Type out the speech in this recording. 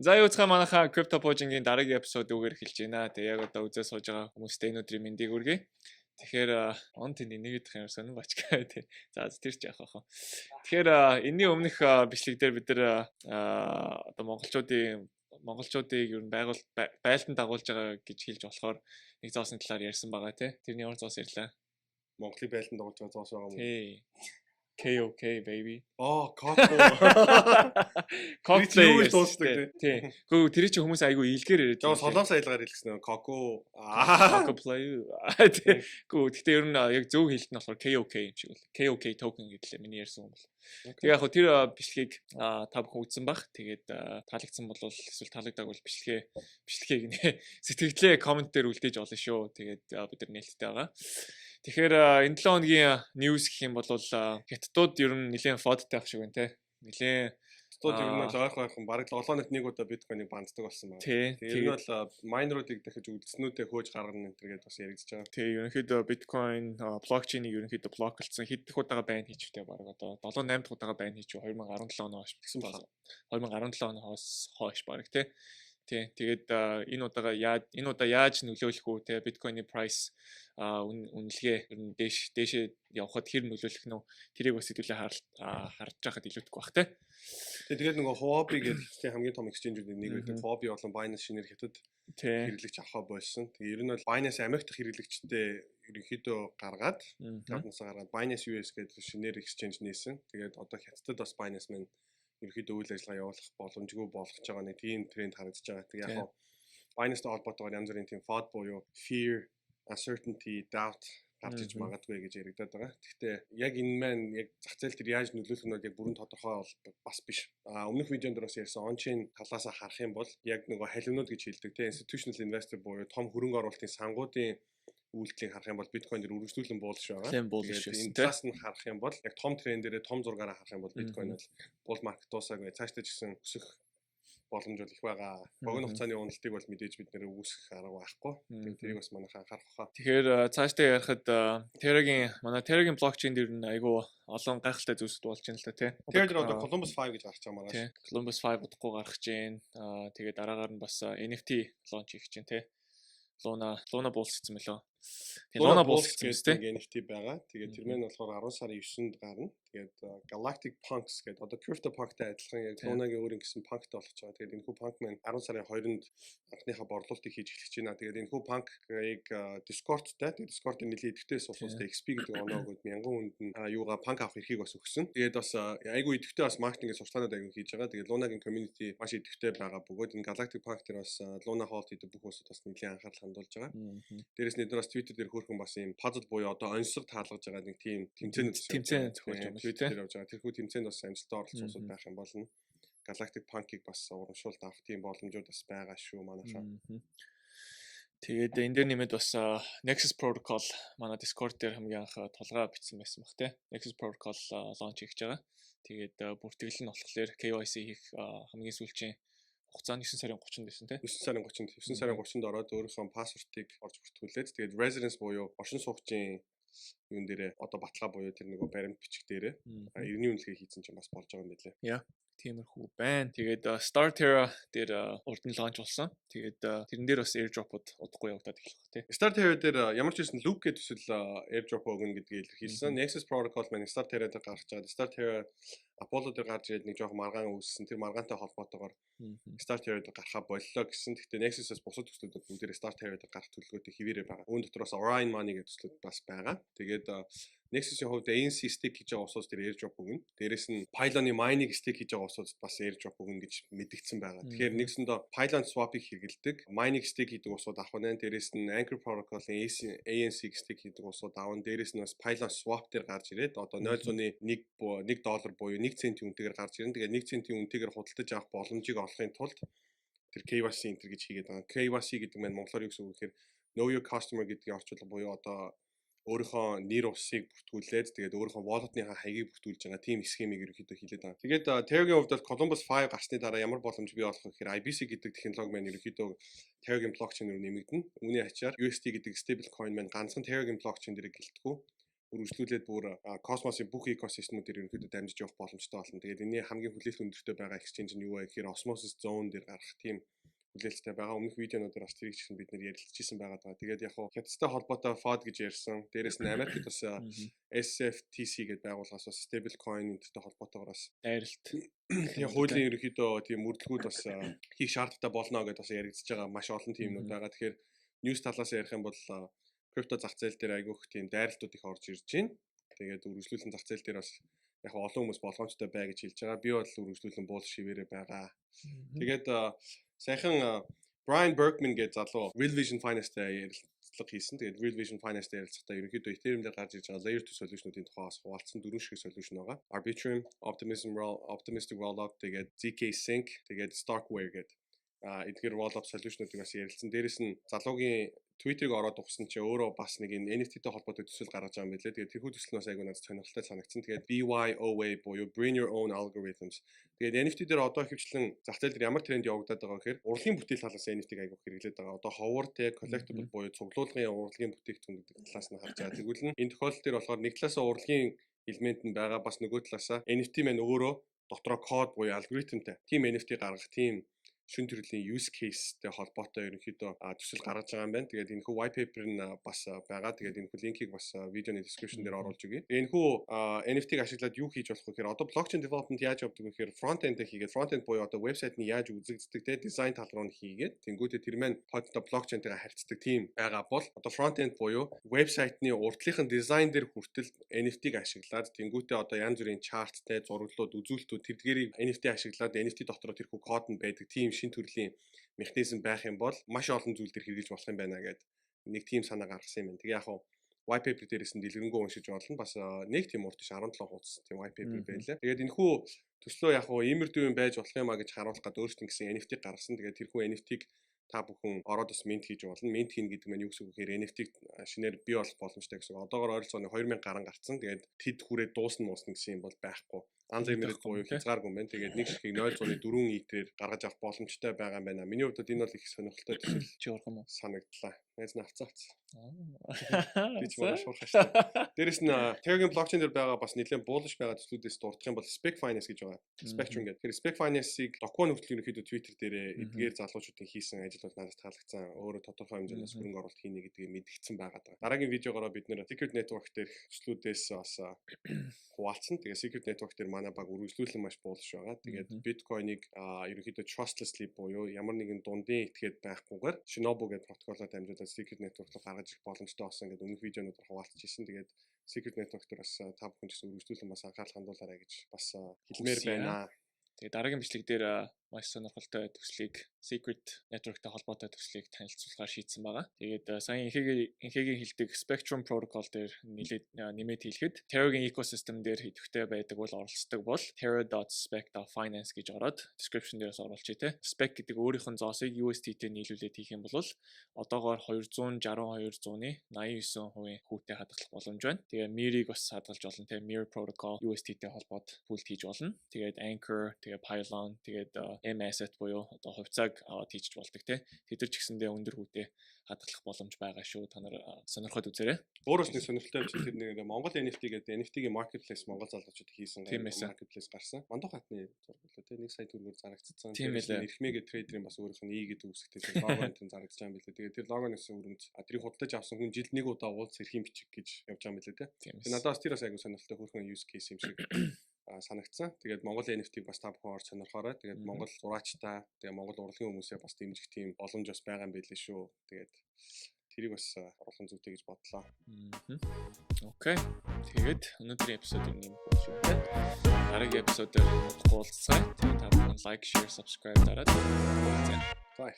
За юуцгаа манайхаа Crypto Pojing-ийн дараагийн эпизод үгээр эхэлж байна. Тэгээ яг одоо үзээ сууж байгаа хүмүүстээ энэ өдрийн мэндийг хүргэе. Тэгэхээр он тэнд нэгдэх юм сонин бач гэх тий. За тэр ч яах вэ. Тэгэхээр энэний өмнөх бичлэг дээр бид нар одоо монголчуудыг ер нь байлдан дагуулж байгаа гэж хэлж болохоор нэг зоосын талаар ярьсан байгаа тий. Тэрний ямар зоос ярьлаа. Монголыг байлдан дагуулж байгаа зоос байгаа юм. Тий. KOK baby. Коко. Coldplay дуусдаг тий. Гэхдээ тэр чинь хүмүүс айгүй илгээр яриад байгаа. Солонгос айлгаар хэлсэн нөө Коко. Coldplay. Гэхдээ ер нь яг зөв хэлт нь болохоор KOK юм шиг л. KOK token гэдлээ миний ярьсан юм бол. Тэгээ яг тэр бичлэгийг та бүхэн үзсэн бах. Тэгээд таалагдсан бол эсвэл таалагдаагүй бол бичлэгийг нэ сэтгэлдээ комент дээр үлдээж олно шүү. Тэгээд бид нар нээлттэй байгаа. Тэгэхээр энэ 7 хоногийн news гэх юм бол хятадууд ер нь нэлээд фодтай ах шиг байна те. Нэлээд хятадууд ер нь л ойрхон бараг 7 хоногт нэг удаа биткойныг банддаг болсон байна. Тэгээд энэ бол майнеруудыг дахиж үлдснүүдээ хөөж гаргана энэ төргээд бас яригдж байгаа. Тэгээ ерөнхийдөө биткойн блокчейнийг ерөнхийдөө блоклцсон хэд их удаага байн хийчихвээ бараг одоо 7-8 дахь удаага байн хийчихв 2017 оноос гэсэн байна. 2017 оноос хойш бараг те. Тэгээд энэ удаа яаж нөлөөлөх үү те биткойны price үнэлгээ ер нь дээшээ явхад хэр нөлөөлөх нь тэрийг бас хэдүүлээ харж байхад илүүдэхгүй бах те. Тэгээд нөгөө Huobi гэдэг хамгийн том exchange-уудын нэг байдаг. Huobi болон Binance шинээр хятад хэрэглэгч авахаа болсон. Тэгээд ер нь бол Binance Америк дахь хэрэглэгчтэй ерөнхийдөө гаргаад гаднасаа гаргаад Binance US гэдэг шинээр exchange нээсэн. Тэгээд одоо хятадд бас Binance маань ерөнхийдөө үйл ажиллагаа явуулах боломжгүй болгож байгаа нэг тийм тренд харагдаж байгаа. Тэгээ яг Binance-тай холбоотойгоор янз бүрийн тийм FOD буюу fear, uncertainty, doubt гарч иж магадгүй гэж яригадаад байгаа. Гэхдээ яг энэ маань яг зах зээл дээр яаж нөлөөлөх нь яг бүрэн тодорхой бас биш. Өмнөх видеонд бас ярьсан on-chain талаас харах юм бол яг нөгөө халимнууд гэж хэлдэг. Тэгээ institutional investor буюу том хөрөнгө оруулалтын сангуудын үйлдэлийг харах юм бол биткойн дээр үргэлжлүүлэн буулж байгаа. Энэ талаас нь харах юм бол яг том трендээрээ том зургаараа харах юм бол биткойн бол bull market дуусаагүй цаашдаа ч гэсэн өсөх боломж бол их байгаа. Богино хугацааны уналтыг бол мэдээж бид нэр үүсгэх арга байхгүй. Тэрийг бас манайхаа анхаарах хаа. Тэгэхээр цаашдаа ярихад Terra-гийн блокчейн дээр нь айгүй олон гайхалтай зүйлс болж байна л та тий. Тэр дээр одоо Columbus 5 гэж гарч байгаа маргааш. Тий. Columbus 5 удахгүй гарч гээ. Тэгээд дараагаар нь бас NFT лонч хийх гэж байна тий. Luna Bulls гэсэн мөлөө. Luna Bulls гэсэн NFT байгаа. Тэгээд тэр мэн болохоор 10 сарын 9-нд гарна. Тэгээд Galactic Punks гэдэг одоо Crypto Punk-тай адилхан яг Luna-гийн өөрийн гэсэн Punk-тай болох байгаа. Тэгээд энэхүү Punk маань 10 сарын 2-нд анхныхаа борлуулалтыг хийж эхлэж байна. Тэгээд энэхүү Punk-ыг Discord-тай Discord-ийн нэлээд идэвхтэй суулгастай XP гэдэг оноогод 1000 хүнд нь юугаа Punk авах эрхийг бас өгсөн. Тэгээд бас айгүй идэвхтэй бас маркетингийн сурталчилгаанууд айгүй хийж байгаа. Тэгээд Luna-гийн community маш идэвхтэй байгаа бөгөөд энэ Galactic Punk дээр бас Luna Hold хийдэг бүх хүмүүсд бас нэлээд анхаарал хандуулж байгаа. Дээрээс нь эдгээр бас Twitter дээр хөөрхөн бас юм puzzle буюу одоо онцлог таалгаж байгаа нэг тийм тэмцээнүүд зохиолж байгаа шүү дээ. Тэрхүү тэмцээнд бас амжилттай оролцсон улсууд байх юм болно. Galactic Punk-ыг бас урамшуулт авах тийм боломжууд бас байгаа шүү манайхаа. Тэгээд энэ дээр нэмээд бас Nexus Protocol манай Discord дээр хамгийн анх толгой бичсэн байсан баг тий. Nexus Protocol launch хийж байгаа. Тэгээд бүртгэл нь болохоор KYC хийх хамгийн сүүлчийн хугацаа 9 сарын 30-нд байсан тий. 9 сарын 30-нд ороод өөрийнхөө пассвортыг орж бүртгүүлээд тэгээд residence буюу оршин суугчийн юун дээрээ одоо баталгаа буюу тэр нөгөө баримт бичих дээрээ иргэний үнэлгээ хийсэн чинь бас болж байгаа юм билээ. Яа. Тиймэрхүү байна. Тэгээд Star Terra дээр урд нь лонч болсон. Тэгээд тэрэн дээр бас airdrop-ууд удахгүй явагдаад эхлэх баг тий. Star Terra дээр ямар ч байсан loop гэдэг төсөл airdrop өгнө гэдгийг илэрхийлсэн. Nexus Protocol маань Star Terra дээр гарч байгаа. Star Terra Apollo дээр гарч ирээд нэг жоох маргаан үүссэн. Тэр маргаантай холбоотойгоор Star Terra дээр гарахаа боллоо гэсэн. Гэхдээ Nexus-аас бусад төслүүд бүгдээрээ Star Terra дээр гарах төлөвлөгөөтэй хിവэрэ байгаа. Үүн дотроос Orion Money гэдэг төслүүд бас байгаа. Тэгээд Nexus-ийн хувьд ANC stake хийж байгаа усууд дээр airdrop өгнө. Дээрээс нь Pylon-ы mining stake хийж байгаа усууд бас airdrop өгнө гэж мэдгдсэн байгаа. Тэгэхээр нэгсэндээ Pylon swap-ыг хэрэгэлдэг, mining stake хийдэг усууд авах нь, дээрээс нь Anchor Protocol-ын ANC stake хийдэг усууд авах, дээрээс нь бас Pylon swap дээр гарч ирээд одоо 0.1 $1 буюу 1 центийн үнэтэйгээр гарч ирнэ. Тэгээд 1 центийн үнэтэйгээр худалдаж авах боломжийг олохын тулд тэр KYC энтер гэж хийгээд байгаа. KYC гэдэг нь монголоор юу гэсэн үг гэхээр Know Your Customer гэдгийг орчуулга буюу одоо өөрийнхөө нэр усыг бүртгүүлээд тэгээд өөрийнхөө wallet-ны хаягийг бүртгүүлж байгаа тийм схемийг ерөнхийдөө хийлээд байгаа. Тэгээд Terra-гийн хувьд Columbus 5 гарсны дараа ямар боломж бий болох вэ гэхээр IBC гэдэг технологи маань ерөнхийдөө Terra-гийн блокчейн рүү нэмэгдэнэ. Үүний ачаар UST гэдэг stable coin маань ганцхан Terra-гийн блокчейн дээр гэлтгүү. үргэлжлүүлээд бүр космосын бүх экосистемүүдээр ерөнхийдөө дамжиж явах боломжтой болно. Тэгээд энэний хамгийн хүлээлт өндөртэй байгаа exchange нь юу вэ гэхээр Osmosis Zone дээр гарах тийм хүлээлттэй байгаа. Өмнөх видеонуудаар бас тэрийг чинь бид нэр ярилцчихсан байгаа даа. Тэгээд яг хуу хятадтай холбоотой FOD гэж ярьсан. Дээрээс нь Америкт бас SFTC гэдэг байгууллагаас бас stable coin энтертэй холбоотойгоор бас дайралт. Тэгээ хуулийн ерөнхийдөө тийм мөрдлгүүд бас хийх шаардлагатай болно гэж бас яригдж байгаа маш олон тиймнүүд байгаа. Тэгэхээр news талаас ярих юм бол крипто зах зээл дээр айгүйх тийм дайралтууд их орж ирж байна. Тэгээд үргэлжлүүлэн зах зээл дээр бас яг олон хүмүүс болгоомжтой бай гэж хэлж байгаа. Би бол үргэлжлүүлэн буул шивээрээ байгаа. Тэгээд саяхан Brian Berkman гэдэг залуу Real Vision Finance-тэй ярилцлага хийсэн. Тэгээд Real Vision Finance-тэй ярилцлагатаа ерөнхийдөө Ethereum дээр гарч ирж байгаа layer 2 solution-уудын тухайс хуваалцсан 4 шиг solution байгаа. Arbitrum, Optimistic Rollup, тэгээд ZK Sync, тэгээд Starkware гэдэг эдгээр Rollup solution-уудыг бас ярилцсан. Дээрээс нь залуугийн Twitter-ыг ороод ухсан чи өөрөө бас нэг энэ NFT-тэй холбоотой төсөл гаргаж байгаа юм билээ. Тэгээд тэрхүү төсөл нь бас айгүй надад сонирхолтой санагдсан. Тэгээд BYOA буюу Bring Your Own Algorithms. Тэгээд NFT дээр одоо хөвчлэн зах зээл дээр ямар тренд явагдаад байгаа гэхээр урлагийн бүтээл талаас NFT-г айгүй хэрэглээд байгаа. Одоо ховор те collectible буюу цуглуулгын урлагийн бүтээгдэхүүн гэдэг талаас нь харж байгаа. Тэгвэл нь энэ тохиолдол дээр болохоор нэг талаасаа урлагийн элемент нь байгаа, бас нөгөө талаасаа NFT маань өөрөө дотроо код буюу алгоритмтай. Тим NFT гаргах, тим шин төрлийн use case-тэй холбоотой ерөнхийдөө төсөл гаргаж байгаа юм байна. Тэгээд энэ хүү white paper нь бас байгаа. Тэгээд энэ хүү линкийг бас видеоны description дээр оруулж өгье. Энэ хүү NFT-г ашиглаад юу хийж болох вэ гэхээр одоо blockchain development яаж явдаг вэ гэхээр front-end хийгээд front-end буюу одоо вебсайт нь яаж үзэгддэг те дизайн тал руу нь хийгээд тэнгуүтээ тэр маань одоо blockchain-тэйгээ харьцдаг тийм байгаа бол одоо front-end буюу вебсайтны урдлынхын дизайн дээр хүртэл NFT-г ашиглаад тэнгуүтээ одоо янз бүрийн чарттай зураглууд үзүүлэлтүүд тэрдгээрийг NFT ашиглаад NFT дотроо тэр хүү код нь байдаг тийм шин төрлийн механизм байх юм бол маш олон зүйл төр хэрэгжилж болох юм байна гэдэг нэг тийм санаа гаргасан юм байна. Тэгээ яг white paper дээрээс нь дэлгэрэнгүй уншиж болно. Бас нэг тийм урт 17 хуудас тийм white paper байлаа. Тэгээд энэ хүү төслөө яг иймэр дүүн байж болох юм а гэж харуулах гад өөрсдөө гэсэн NFT гаргасан. Тэгээд тэр хүү NFT-г та бүхэн ороод бас минт хийж болно. Минт хийн гэдэг нь юу гэсэн үг гэхээр NFT-г шинээр бий болох боломжтой гэсэн. Одоогоор ойролцоогоор 2000 гаруй гарцсан. Тэгээд тэд хүрээ дуусна гэсэн юм бол байхгүй. Анз эмэрэг буюу хязгааргүй юм байна. Тэгээд нэг ширхгийг 0.4 ИТ-ээр гаргаж авах боломжтой байгаа юм байна. Миний хувьд энэ бол их сонирхолтой төсөл чи урах юм уу? Санагдлаа. Найз нь авцаац. Би ч маш урах шүү. Дээрээс нь Ethereum блокчейн дээр байгаа бас нэлээд bullish байгаа төслүүдээс дурдах юм бол Spec Finance гэж байгаа. Spectrum гэдэг. Тэр Spec Finance-ийг документ хүртэл ерөнхийдөө Twitter дээр эдгээр залуучуудын хийсэн ажил бол надад таалагдсан. Өөрөө тодорхой хэмжээс хөрөнгө оруулалт хийнэ гэдгийг мэдгдсэн байгаа даа. Дараагийн видеогоор бид нэр Secret Network дээр төслүүдээс бас хуваалцсан. Тэгээ Secret Network дээр манай баг үргэлжлүүлэн маш bullish байгаа. Тэгээд Bitcoin-ыг ерөнхийдөө trustlessly буюу ямар нэгэн дундын этгээд байхгүйгээр Shinobu гэдэг протоколоор дамжуулаад Secret Network руу гаргаж ирэх боломжтой болсон гэдэг өмнөх видеонуудаар хуваалцчихсан. Тэгээд Secret Network дээр бас та бүхэн ч гэсэн үргэлжлүүлэн бас анхаарал хандуулаарай гэж бас хэлмээр байна. Тэгээд дараагийн бичлэг дээр маш сонирхолтой төслийг Secret Network-тэй холбоотой төслийг танилцуулахаар шийдсэн байгаа. Тэгээд сая инхээгийн хэлдэг Spectrum Protocol дээр нэмээд хэлэхэд Terra-гийн ecosystem дээр идэвхтэй байдаг бол оролцдог бол terra.spec.finance гэж ороод description дээрээс оруулчих тий. Spec гэдэг өөрийнх нь зоосыг USDT-тэй нийлүүлээд хийх юм бол одоогоор 262.80-ны 89% хүүтэй хадгалах боломж байна. Тэгээд Mir-ийг бас хадгалж болно тий. Mir Protocol USDT-тэй холбоод пулт хийж болно. Тэгээд Anchor, тэгээд Pylon, тэгээд M-Asset буюу одоо хувьцааг аваад хийж болдог тий. Тэд нар ч гэсэндээ өндөр хүүтэй хадгалах боломж байгаа шүү. Та нар сонирхоод үзээрэй. Өөрөөс нэг сонирхолтой юм чи тэр нэг Монгол NFT гэдэг NFT-ийн marketplace Монгол залуучууд хийсэн marketplace гарсан. Мандух хатны зурглаа тий. 1 сая төгрөгөөр зарагдсан. Эрхмэгээ трейдерийн бас өөрийнх нь E гэдэг үсгтэй тэр логоны тэн зарагдаж байгаа юм билээ. Тэгээд тэр логоноос өрөмж тэрийг худалдаж авсан хүн жилд нэг удаа уулз эрхийн бичиг гэж явж байгаа юм билээ тий. Надаас тэр бас айгу сонирхолтой хөрхөн use case юм шиг санагдсан. Тэгээд Монгол NFT-г бас та бүхэн орж сонирхоорой. Тэгээд Монгол зураачтай, тэгээд Монгол урлагийн хүмүүсээ бас дэмжих тийм боломж бас байгаа юм байлээ шүү. Тэгээд тэрийг бас оруулах зүйтэй гэж бодлоо. Окей. Тэгээд өнөөдрийн эпизодыг нэм болчихсон. Дараагийн эпизодоор уулзцай. Тэгээд та бүхэн лайк, share, subscribe дараад. За.